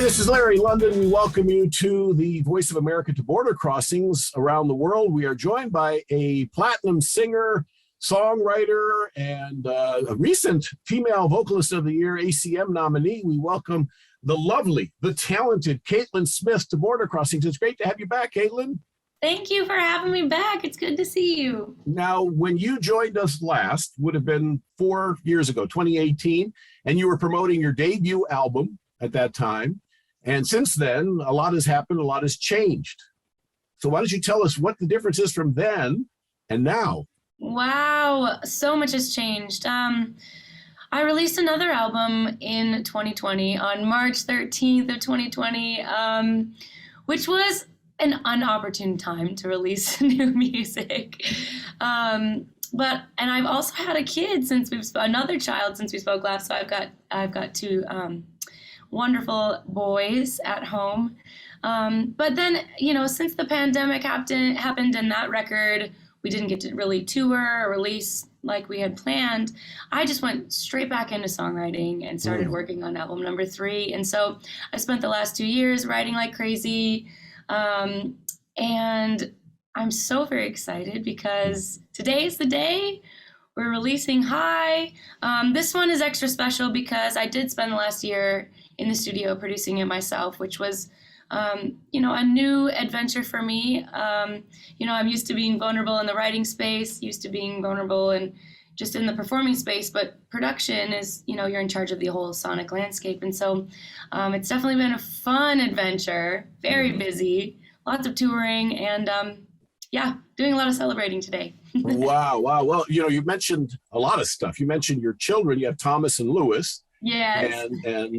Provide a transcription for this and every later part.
Hi, this is Larry London. We welcome you to the Voice of America to Border Crossings around the world. We are joined by a platinum singer, songwriter, and a recent Female Vocalist of the Year ACM nominee. We welcome the lovely, the talented Caitlyn Smith to Border Crossings. It's great to have you back, Caitlyn. Thank you for having me back. It's good to see you. Now, when you joined us last, would have been 4 years ago, 2018, and you were promoting your debut album at that time. And since then, a lot has happened, a lot has changed. So why don't you tell us what the difference is from then and now? Wow, so much has changed. I released another album in 2020 on March 13th of 2020, which was an inopportune time to release new music. And I've also had a kid another child since we spoke last. So I've got two wonderful boys at home. But then, since the pandemic happened and that record, we didn't get to really tour or release like we had planned, I just went straight back into songwriting and started working on album number 3. And so I spent the last 2 years writing like crazy. And I'm so very excited because today is the day. We're releasing High. This one is extra special because I did spend the last year in the studio producing it myself, which was, a new adventure for me. I'm used to being vulnerable in the writing space, used to being vulnerable and just in the performing space, but production is, you're in charge of the whole sonic landscape. And so it's definitely been a fun adventure, very busy, lots of touring, and doing a lot of celebrating today. Wow. Well, you mentioned a lot of stuff. You mentioned your children. You have Thomas and Lewis. Yes. And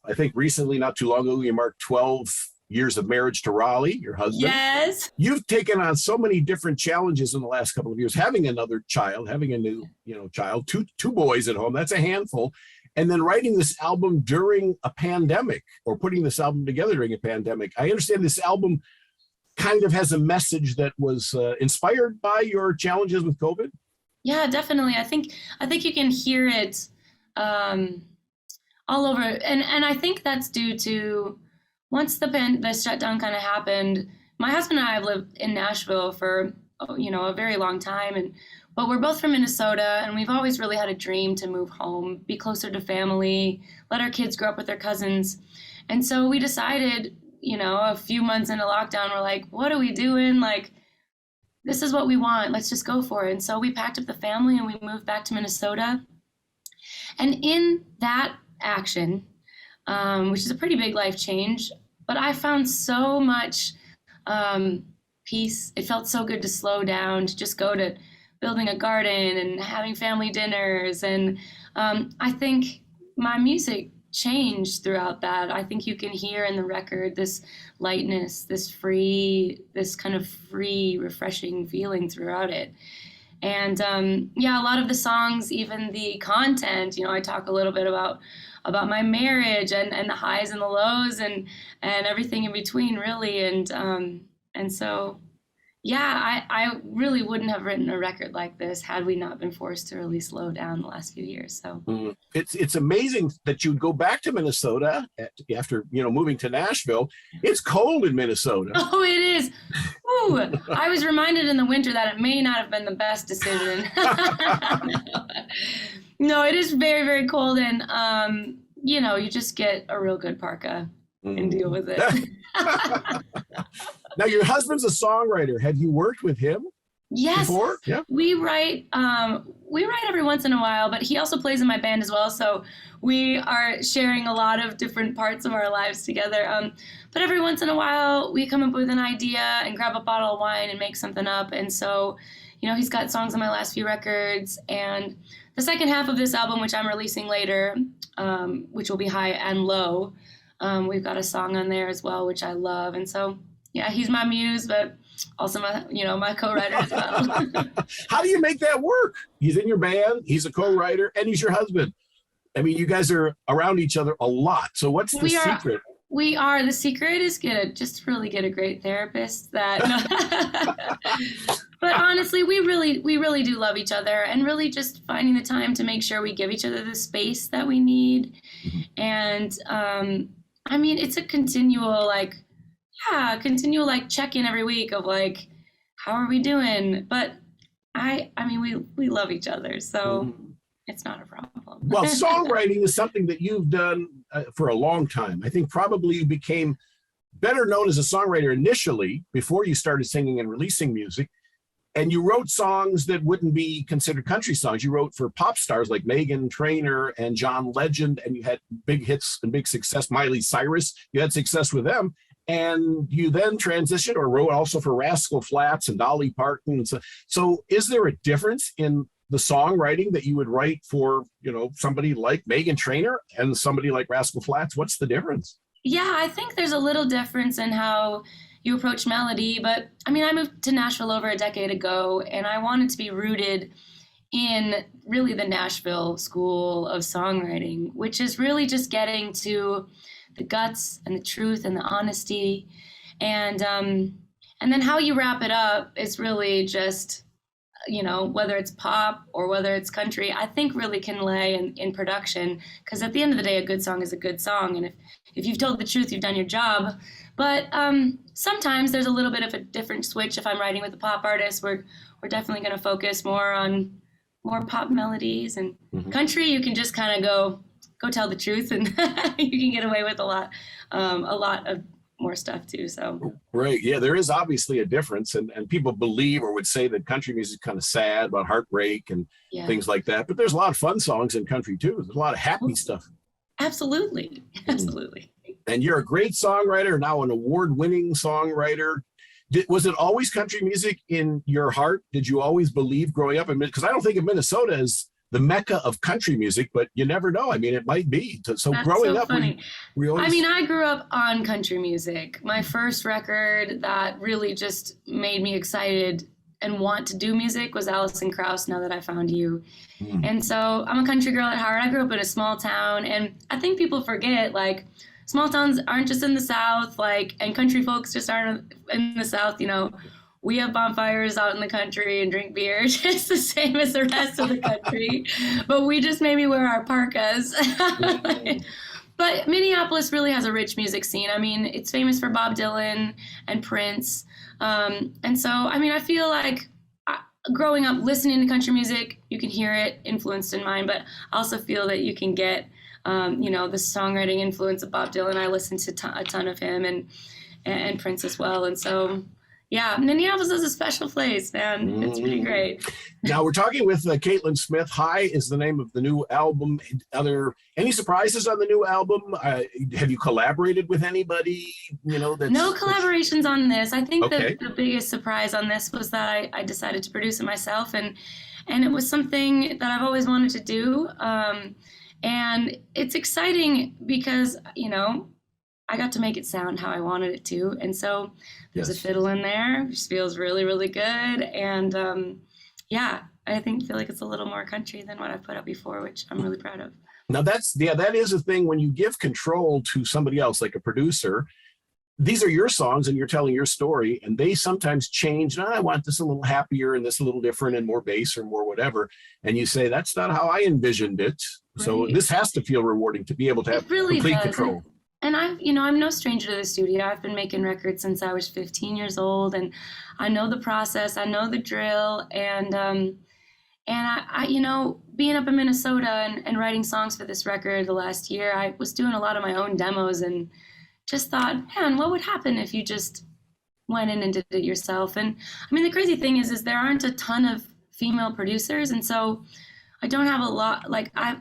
I think recently, not too long ago, you marked 12 years of marriage to Raleigh, your husband. Yes. You've taken on so many different challenges in the last couple of years, having another child, having a new, child, two boys at home. That's a handful. And then writing this album during a pandemic, or putting this album together during a pandemic. I understand this album kind of has a message that was inspired by your challenges with COVID. Yeah, definitely. I think you can hear it all over, and I think that's due to once the shutdown kind of happened. My husband and I have lived in Nashville for a very long time, but we're both from Minnesota, and we've always really had a dream to move home, be closer to family, let our kids grow up with their cousins. And so we decided, a few months into lockdown, we're like, what are we doing? Like, this is what we want. Let's just go for it. And so we packed up the family and we moved back to Minnesota. And in that action, which is a pretty big life change, but I found so much peace. It felt so good to slow down, to just go to building a garden and having family dinners. And I think my music changed throughout that. I think you can hear in the record this lightness, this kind of free, refreshing feeling throughout it. And a lot of the songs, even the content, I talk a little bit about my marriage and the highs and the lows and everything in between, really. And so, I really wouldn't have written a record like this had we not been forced to really slow down the last few years. So it's amazing that you'd go back to Minnesota after moving to Nashville. It's cold in Minnesota. Oh, it is. Ooh, I was reminded in the winter that it may not have been the best decision. No, it is very, very cold, and you just get a real good parka and deal with it. Now, your husband's a songwriter. Have you worked with him? Yes. Before? Yeah. We write every once in a while, but he also plays in my band as well. So we are sharing a lot of different parts of our lives together. But every once in a while, we come up with an idea and grab a bottle of wine and make something up. And so, he's got songs on my last few records. And the second half of this album, which I'm releasing later, which will be High and Low, we've got a song on there as well, which I love. And so, he's my muse, but also my co-writer as well. How do you make that work? He's in your band, he's a co-writer, and he's your husband. I mean, you guys are around each other a lot. So what's the secret? The secret is just really get a great therapist that but honestly, we really do love each other, and really just finding the time to make sure we give each other the space that we need. And I mean, it's a continual like, yeah, continual like check in every week of like, how are we doing? But I mean, we love each other, so Mhm. it's not a problem. Well, songwriting is something that you've done for a long time. I think probably you became better known as a songwriter initially before you started singing and releasing music. And you wrote songs that wouldn't be considered country songs. You wrote for pop stars like Meghan Trainor and John Legend, and you had big hits and big success. Miley Cyrus, you had success with them. And you then transitioned or wrote also for Rascal Flatts and Dolly Parton. So is there a difference in the songwriting that you would write for, somebody like Meghan Trainor and somebody like Rascal Flatts? What's the difference? Yeah, I think there's a little difference in how you approach melody, but I mean, I moved to Nashville over a decade ago, and I wanted to be rooted in really the Nashville School of Songwriting, which is really just getting to the guts and the truth and the honesty, and then how you wrap it up is really just whether it's pop or whether it's country, I think really can lay in production. Because at the end of the day, a good song is a good song. And if you've told the truth, you've done your job. But sometimes there's a little bit of a different switch. If I'm writing with a pop artist, we're definitely going to focus more on more pop melodies. And country, you can just kind of go tell the truth, and you can get away with a lot of more stuff too. So right, yeah, there is obviously a difference, and people believe or would say that country music is kind of sad about heartbreak and things like that, but there's a lot of fun songs in country too. There's a lot of happy stuff. Absolutely. And you're a great songwriter, now an award-winning songwriter. Was it always country music in your heart? Did you always believe growing up? Because I don't think of Minnesota as the mecca of country music, but you never know. I mean, it might be. So That's growing so up, funny. we always... I mean, I grew up on country music. My first record that really just made me excited and want to do music was Alison Krauss, Now That I Found You. And so I'm a country girl at heart. I grew up in a small town, and I think people forget, like, small towns aren't just in the South, like, and country folks just aren't in the South, We have bonfires out in the country and drink beer just the same as the rest of the country, but we just maybe wear our parkas. But Minneapolis really has a rich music scene. I mean, it's famous for Bob Dylan and Prince. And so, I mean, I feel like growing up listening to country music, you can hear it influenced in mine, but I also feel that you can get, the songwriting influence of Bob Dylan. I listened to a ton of him and Prince as well. And so, yeah, Minneapolis is a special place, man. It's pretty great. Now we're talking with Caitlyn Smith. High is the name of the new album. Any surprises on the new album? Have you collaborated with anybody? No collaborations on this. I think the biggest surprise on this was that I decided to produce it myself, and it was something that I've always wanted to do. And it's exciting because I got to make it sound how I wanted it to. And so there's a fiddle in there, which feels really, really good. And I feel like it's a little more country than what I've put out before, which I'm really proud of. Now that is a thing when you give control to somebody else, like a producer. These are your songs and you're telling your story, and they sometimes change. I want this a little happier and this a little different and more bass or more whatever. And you say, that's not how I envisioned it. Right. So this has to feel rewarding to be able to have complete control. And I'm no stranger to the studio. I've been making records since I was 15 years old, and I know the process, I know the drill, and I being up in Minnesota and writing songs for this record the last year, I was doing a lot of my own demos and just thought, man, what would happen if you just went in and did it yourself? And I mean, the crazy thing is there aren't a ton of female producers, and so I don't have a lot, like I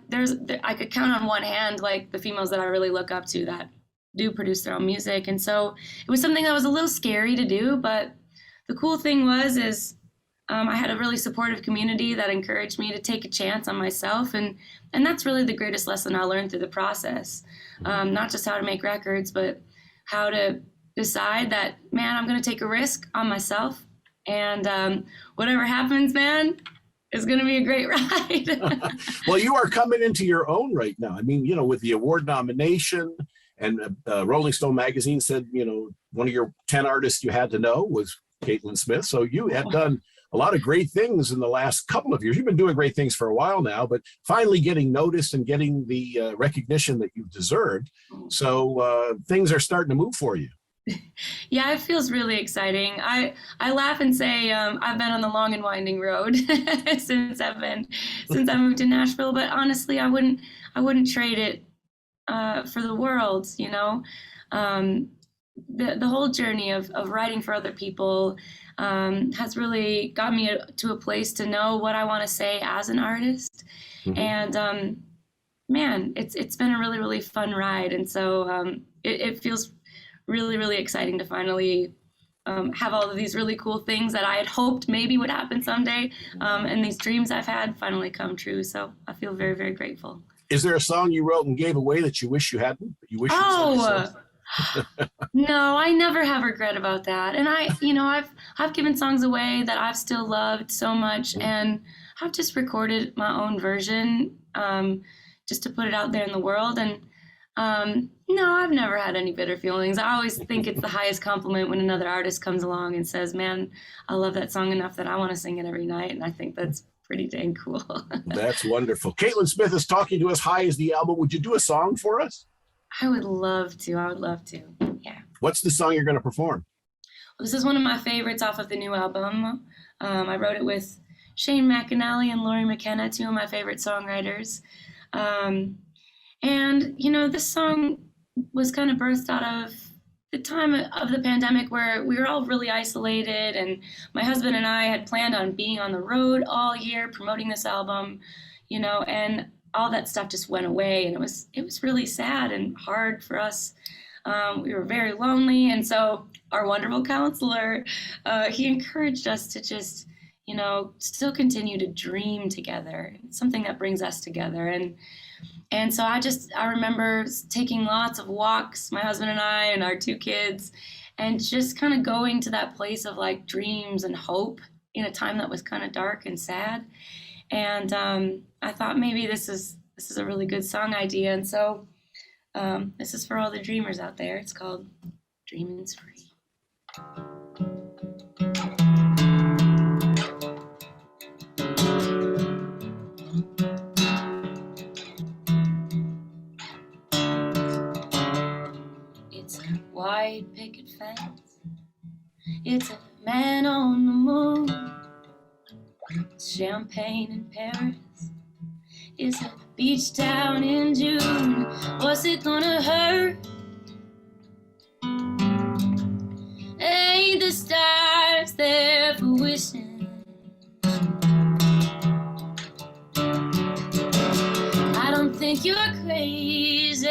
could count on one hand, like the females that I really look up to that do produce their own music. And so it was something that was a little scary to do, but the cool thing is I had a really supportive community that encouraged me to take a chance on myself. And that's really the greatest lesson I learned through the process. Not just how to make records, but how to decide that, man, I'm going to take a risk on myself. And whatever happens, man, it's going to be a great ride. Well, you are coming into your own right now. I mean, with the award nomination, and Rolling Stone magazine said, one of your 10 artists you had to know was Caitlyn Smith. So you have done a lot of great things in the last couple of years. You've been doing great things for a while now, but finally getting noticed and getting the recognition that you've deserved. So things are starting to move for you. Yeah, it feels really exciting. I laugh and say I've been on the long and winding road since I moved to Nashville. But honestly, I wouldn't trade it for the world. You know, the whole journey of writing for other people has really got me to a place to know what I want to say as an artist. Mm-hmm. And man, it's been a really, really fun ride. And so it feels really, really exciting to finally have all of these really cool things that I had hoped maybe would happen someday, and these dreams I've had finally come true. So I feel very, very grateful. Is there a song you wrote and gave away that you wish you hadn't? You wish No, I never have regret about that. And I've given songs away that I've still loved so much, and I've just recorded my own version just to put it out there in the world. And no, I've never had any bitter feelings. I always think it's the highest compliment when another artist comes along and says, man, I love that song enough that I want to sing it every night. And I think that's pretty dang cool. That's wonderful. Caitlyn Smith is talking to us. High is the album. Would you do a song for us? I would love to. Yeah. What's the song you're going to perform? Well, this is one of my favorites off of the new album. I wrote it with Shane McAnally and Laurie McKenna, two of my favorite songwriters. And, this song was kind of birthed out of the time of the pandemic where we were all really isolated, and my husband and I had planned on being on the road all year promoting this album, and all that stuff just went away, and it was really sad and hard for us. We were very lonely, and so our wonderful counselor, he encouraged us to just, still continue to dream together. It's something that brings us together. And so I remember taking lots of walks, my husband and I and our two kids, and just kind of going to that place of like dreams and hope in a time that was kind of dark and sad. And I thought maybe this is a really good song idea. And so this is for all the dreamers out there. It's called Dreaming's Free. White picket fence. It's a man on the moon. Champagne in Paris. It's a beach town in June. What's it gonna hurt? Ain't the stars there for wishing? I don't think you're crazy.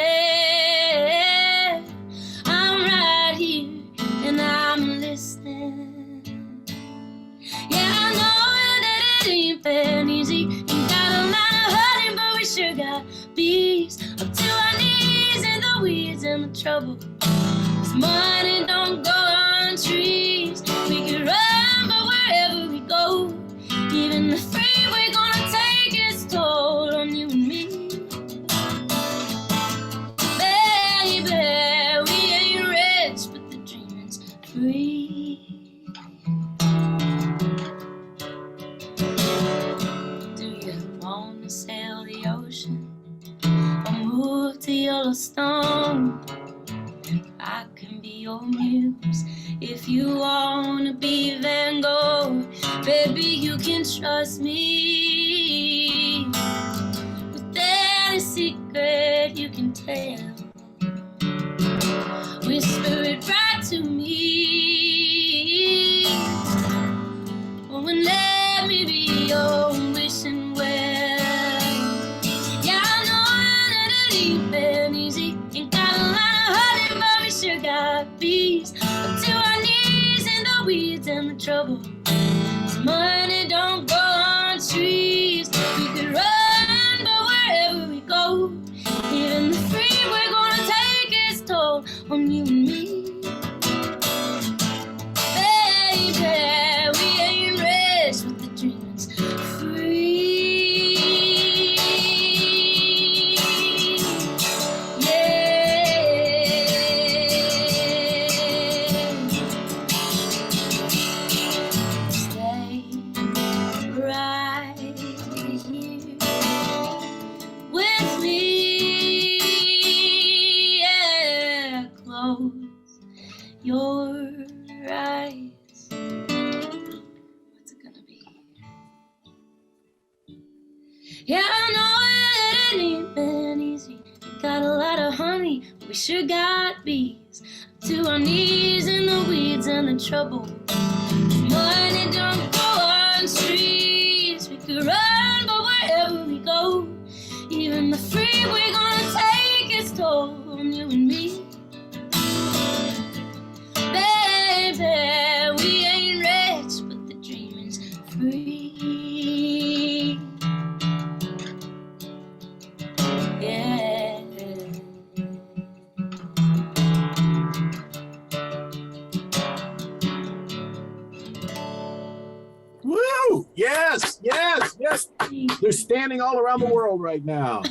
Easy, ain't got a lot of hurting, but we sure got bees up to our knees in the weeds and the trouble. This money don't go on trees. We can run, but wherever we go, even the freeway gonna take its toll on you and me. Baby, we ain't rich, but the dreaming's free. Sail the ocean or move to Yellowstone. I can be your muse if you wanna be Van Gogh. Baby, you can trust me with any secret you can tell. Whisper it right to me. Oh, and let me be your wishing well. Easy, ain't got a lot of hurting, but we sure got bees up to our knees in the weeds and the trouble. This money don't go on trees. We could run, but wherever we go, even the freeway gonna take its toll on you and me. Baby, we ain't rich, but the dreaming's free. close your eyes. What's it gonna be? Yeah, I know it ain't been easy. Got a lot of honey, we sure got bees. To our knees in the weeds and the trouble. Money don't go on streets. We could run, but wherever we go, even the freeway gonna take its toll on you and me. Baby, we ain't rich, but the dream is free. Yeah. Woo! Yes, yes, yes. They're standing all around the world right now.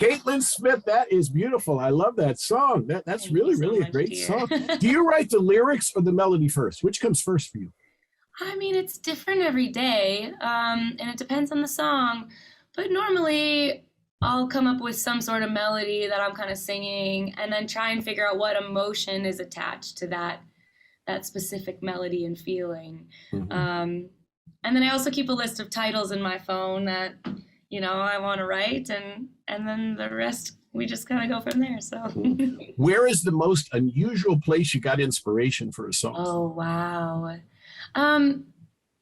Caitlyn Smith, that is beautiful. I love that song. That's Thank really, you so really a much, great dear. song. Do you write the lyrics or the melody first? Which comes first for you? I mean, it's different every day, and it depends on the song. But normally, I'll come up with some sort of melody that I'm kind of singing, and then try and figure out what emotion is attached to that specific melody and feeling. Mhm. And then I also keep a list of titles in my phone that I want to write, and then the rest we just kind of go from there. So. Where is the most unusual place you got inspiration for a song? Oh, wow.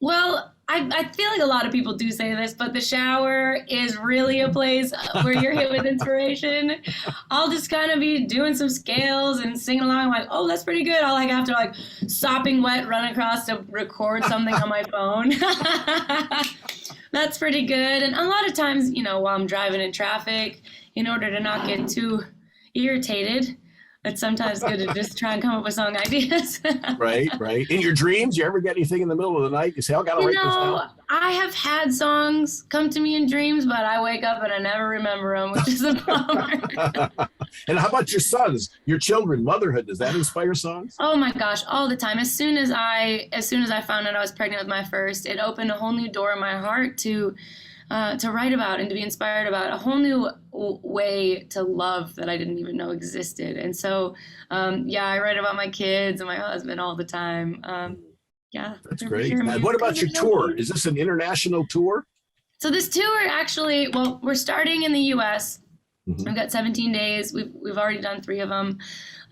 Well, I feel like a lot of people do say this, but the shower is really a place where you're hit with inspiration. I'll just kind of be doing some scales and singing along, like, oh, that's pretty good. I'll have to sopping wet run across to record something on my phone. That's pretty good. And a lot of times, while I'm driving in traffic, in order to not get too irritated, it's sometimes good to just try and come up with song ideas. Right. In your dreams, you ever get anything in the middle of the night? You say, I gotta write this down. I have had songs come to me in dreams, but I wake up and I never remember them, which is a bummer. And how about your sons, your children, motherhood? Does that inspire songs? Oh my gosh, all the time. As soon as I found out I was pregnant with my first, it opened a whole new door in my heart to write about and to be inspired about, a whole new way to love that I didn't even know existed. And so, I write about my kids and my husband all the time. That's great. And what about your tour? Is this an international tour? So this tour actually, we're starting in the U.S. Mhm. We've got 17 days. We've already done 3 of them.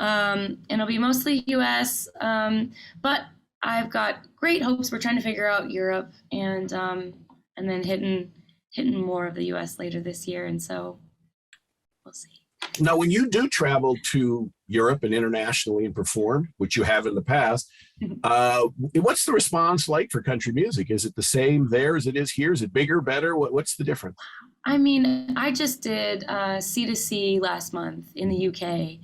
And it'll be mostly U.S. But I've got great hopes. We're trying to figure out Europe and then hitting more of the U.S. later this year. And so we'll see. Now, when you do travel to Europe and internationally and perform, which you have in the past, what's the response like for country music? Is it the same there as it is here? Is it bigger, better? What's the difference? I mean, I just did C2C last month in the UK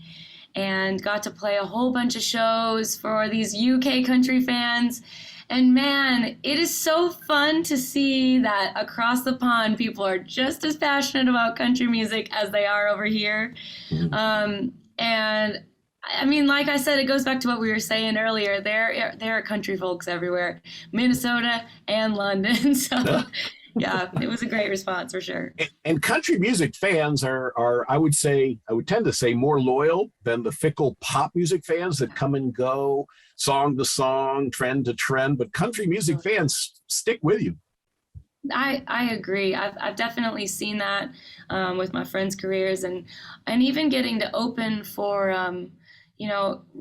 and got to play a whole bunch of shows for these UK country fans. And man, it is so fun to see that across the pond, people are just as passionate about country music as they are over here. And I mean, like I said, it goes back to what we were saying earlier. There are country folks everywhere, Minnesota and London. So yeah, it was a great response for sure. And country music fans are, I would tend to say, more loyal than the fickle pop music fans that come and go, song to song, trend to trend. But country music fans stick with you. I agree. I've definitely seen that with my friends' careers, and even getting to open for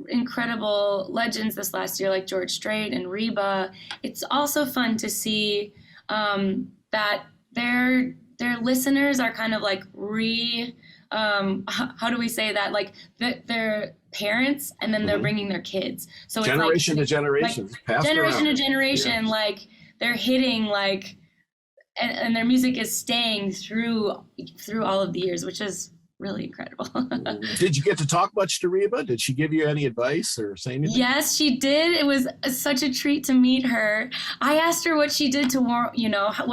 incredible legends this last year like George Strait and Reba. It's also fun to see that their listeners are kind of like how do we say that? Like their parents, and then they're bringing their kids. So generation to generation, generation to generation, like they're hitting and their music is staying through all of the years, which is really incredible. Did you get to talk much to Reba? Did she give you any advice or say anything? Yes, she did. It was such a treat to meet her. I asked her what she did to what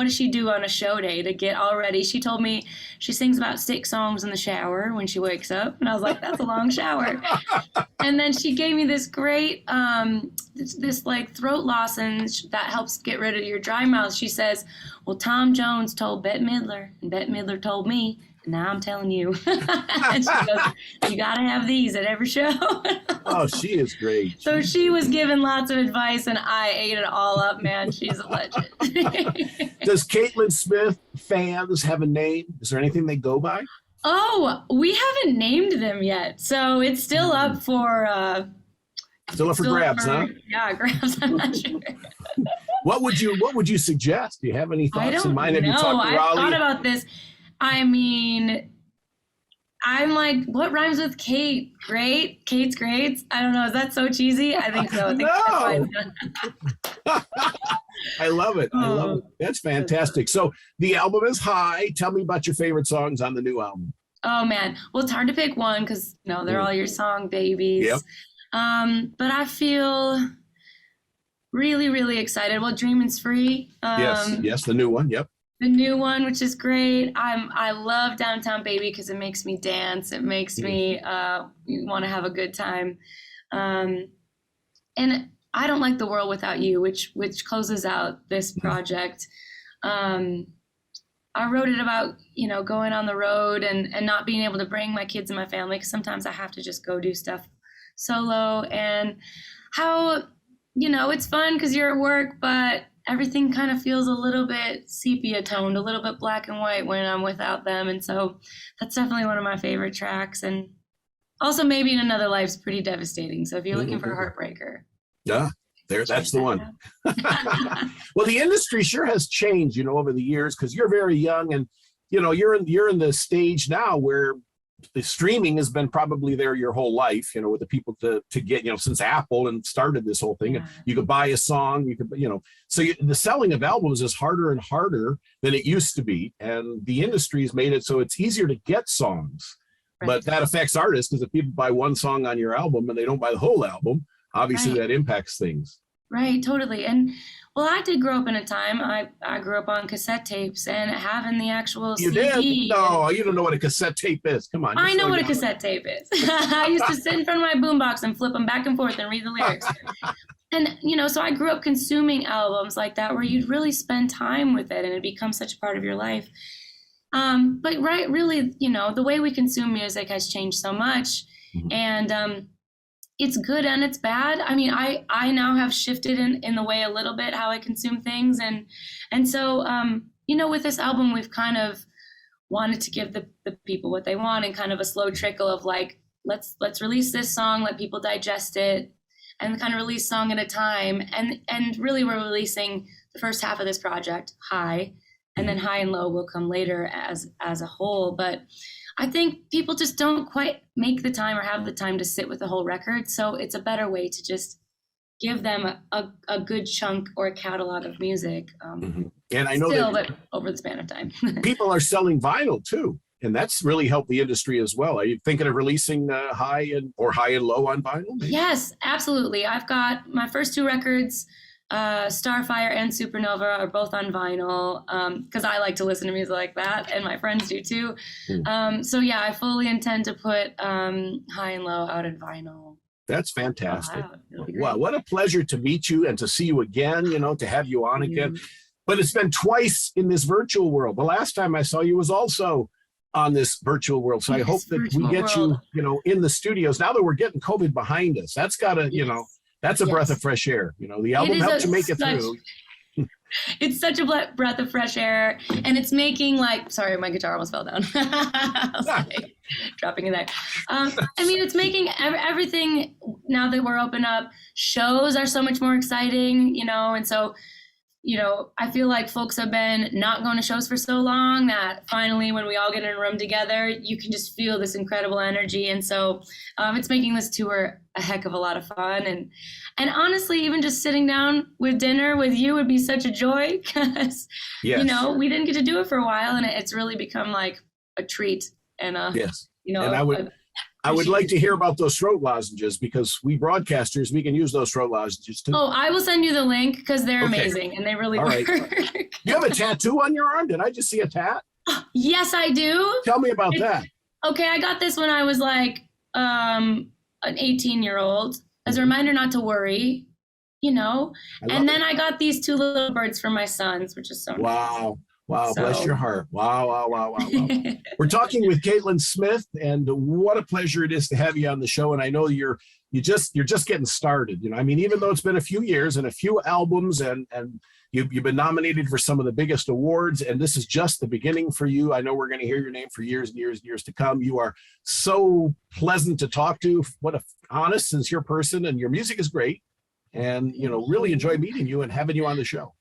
does she do on a show day to get all ready. She told me she sings about 6 songs in the shower when she wakes up. And I was like, that's a long shower. And then she gave me this great, this throat lozenge that helps get rid of your dry mouth. She says, well, Tom Jones told Bette Midler, and Bette Midler told me, now I'm telling you. And she goes, you got to have these at every show. Oh, she is great. So she was given lots of advice, and I ate it all up, man. She's a legend. Does Caitlyn Smith fans have a name? Is there anything they go by? Oh, we haven't named them yet. So it's still up for... Still up for grabs, huh? Yeah, grabs. I'm not sure. What would you suggest? Do you have any thoughts in mind? Have you No, talked to Raleigh? I've thought about this. I mean, I'm like, what rhymes with Kate? Great? Kate's great? I don't know. Is that so cheesy? I think so. I think No. I love it. I love it. That's fantastic. So the album is High. Tell me about your favorite songs on the new album. Oh, man. Well, it's hard to pick one because, they're all your song babies. Yep. But I feel really, really excited. Well, Dreaming's Free. Yes, the new one. Yep. The new one, which is great. I love Downtown Baby because it makes me dance. It makes me want to have a good time. And I Don't Like the World Without You, which closes out this project. I wrote it about, going on the road and not being able to bring my kids and my family, because sometimes I have to just go do stuff solo, and how, it's fun because you're at work, but everything kind of feels a little bit sepia toned, a little bit black and white when I'm without them. And so that's definitely one of my favorite tracks. And also Maybe in Another Life's pretty devastating. So if you're looking for a heartbreaker. Yeah, that's the one. Well, the industry sure has changed, over the years, because you're very young, and, you're in the stage now where the streaming has been probably there your whole life, with the people to get, since Apple and started this whole thing. You could buy a song, you could, so the selling of albums is harder and harder than it used to be. And the industry has made it so it's easier to get songs, but that affects artists, because if people buy one song on your album and they don't buy the whole album, obviously that impacts things. Right, totally. And well, I did grow up in a time, I grew up on cassette tapes and having the actual CD. Did? No, you don't know what a cassette tape is. Come on. I know what a cassette tape is. I used to sit in front of my boombox and flip them back and forth and read the lyrics. And, so I grew up consuming albums like that, where you'd really spend time with it and it becomes such a part of your life. But really, the way we consume music has changed so much. Mm-hmm. And it's good and it's bad. I mean, I now have shifted in the way a little bit how I consume things. And so, with this album, we've kind of wanted to give the people what they want, and kind of a slow trickle of like, let's release this song, let people digest it, and kind of release song at a time. And really we're releasing the first half of this project, High, and then High and Low will come later as a whole. But I think people just don't quite make the time or have the time to sit with the whole record. So it's a better way to just give them a good chunk or a catalog of music. And I know but over the span of time. People are selling vinyl too. And that's really helped the industry as well. Are you thinking of releasing High and Low on vinyl? Maybe? Yes, absolutely. I've got my first two records, Starfire and Supernova, are both on vinyl, because I like to listen to music like that, and my friends do too. So yeah, I fully intend to put High and Low out in vinyl. That's fantastic. Wow, what a pleasure to meet you and to see you again, to have you on again. But it's been twice in this virtual world. The last time I saw you was also on this virtual world. So I hope that we get you, in the studios. Now that we're getting COVID behind us, that's gotta, that's a breath of fresh air. The album helped you make it through. It's such a breath of fresh air, and it's making sorry, my guitar almost fell down. I was dropping in there. It's making everything, now that we're open up, shows are so much more exciting, and so, I feel like folks have been not going to shows for so long that finally, when we all get in a room together, you can just feel this incredible energy. And so it's making this tour a heck of a lot of fun. And honestly, even just sitting down with dinner with you would be such a joy, because, we didn't get to do it for a while, and it's really become like a treat. And, and I would like to hear about those throat lozenges, because we broadcasters, we can use those throat lozenges too. Oh, I will send you the link, because they're amazing and they really work. You have a tattoo on your arm? Did I just see a tat? Yes, I do. Tell me about that. Okay, I got this when I was an 18-year-old as a reminder not to worry, and then I got these two little birds for my sons, which is so nice. Wow. Wow, So bless your heart. Wow, wow, wow, wow, wow. We're talking with Caitlyn Smith, and what a pleasure it is to have you on the show. And I know you're just getting started. You know, I mean, even though it's been a few years and a few albums, and you've been nominated for some of the biggest awards, and this is just the beginning for you. I know we're going to hear your name for years and years and years to come. You are so pleasant to talk to. What a honest, sincere person, and your music is great. And you know, really enjoy meeting you and having you on the show.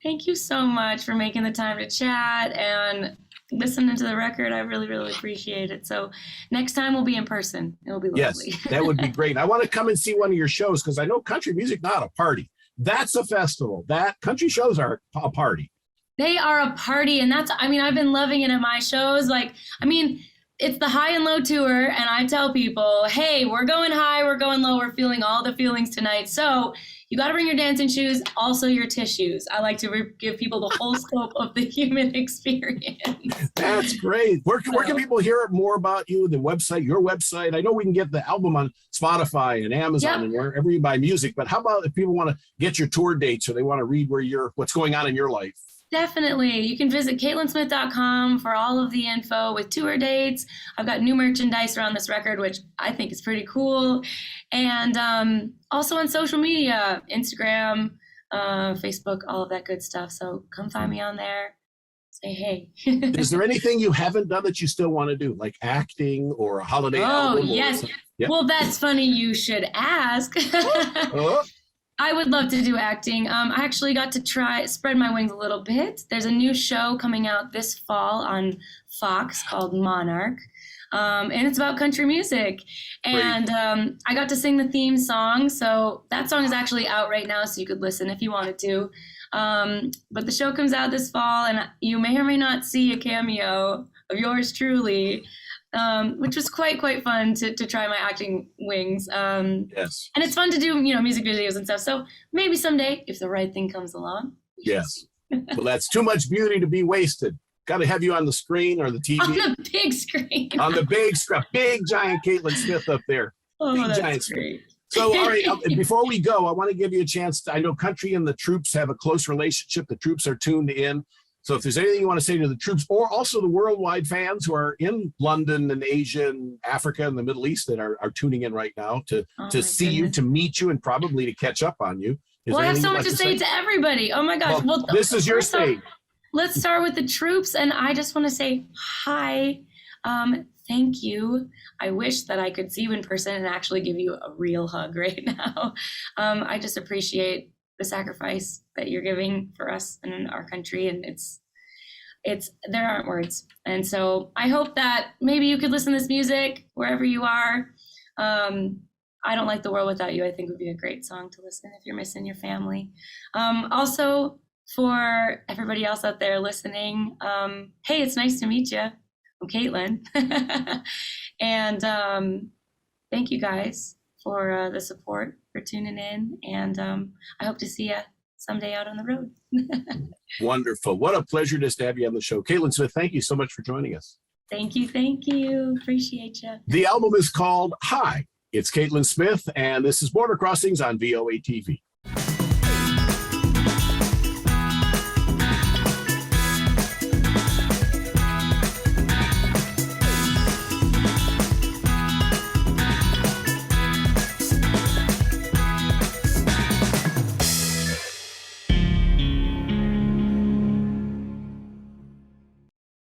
thank you so much for making the time to chat and listening to the record. I really, really appreciate it. So next time we'll be in person. It'll be lovely. Yes, that would be great. I want to come and see one of your shows because I know country music, not a party. That's a festival. That country shows are a party. They are a party, and that's, I mean, I've been loving it at my shows. Like, I mean, it's the high and low tour, and I tell people, hey, we're going high, we're going low, we're feeling all the feelings tonight. So you got to bring your dancing shoes, also your tissues. I like to give people the whole scope of the human experience. That's great. Where can people hear more about you? The website, your website. I know we can get the album on Spotify and Amazon and wherever you buy music, but how about if people want to get your tour dates or they want to read what's going on in your life? Definitely. You can visit CaitlinSmith.com for all of the info with tour dates. I've got new merchandise around this record, which I think is pretty cool. And also on social media, Instagram, Facebook, all of that good stuff. So come find me on there. Say hey. Is there anything you haven't done that you still want to do, like acting or a holiday album? Oh, yes. Yeah. Well, that's funny you should ask. I would love to do acting. I actually got to spread my wings a little bit. There's a new show coming out this fall on Fox called Monarch, and it's about country music. And I got to sing the theme song, so that song is actually out right now, so you could listen if you wanted to. But the show comes out this fall, and you may or may not see a cameo of yours truly. Which was quite fun to try my acting wings. Yes. And it's fun to do, music videos and stuff. So maybe someday, if the right thing comes along. Yes. Well, that's too much beauty to be wasted. Got to have you on the screen or the TV. On the big screen. On the big screen. Big giant Caitlyn Smith up there. Oh, big that's giant great. So, all right, before we go, I want to give you a chance. I know country and the troops have a close relationship. The troops are tuned in. So if there's anything you want to say to the troops or also the worldwide fans who are in London and Asia and Africa and the Middle East that are tuning in right now to see you, to meet you, and probably to catch up on you. Well, I have so much to say to everybody. Oh, my gosh. Well, this is your stage. Let's start with the troops. And I just want to say hi. Thank you. I wish that I could see you in person and actually give you a real hug right now. I just appreciate the sacrifice that you're giving for us and in our country, and it's there aren't words. And so I hope that maybe you could listen to this music wherever you are. I Don't Like the World Without You, I think would be a great song to listen if you're missing your family. Also for everybody else out there listening, hey, it's nice to meet you. I'm Caitlyn. And thank you guys for the support, for tuning in, and I hope to see you someday out on the road. Wonderful. What a pleasure just to have you on the show. Caitlyn Smith, thank you so much for joining us. Thank you. Appreciate you. The album is called Hi. It's Caitlyn Smith, and this is Border Crossings on VOA TV.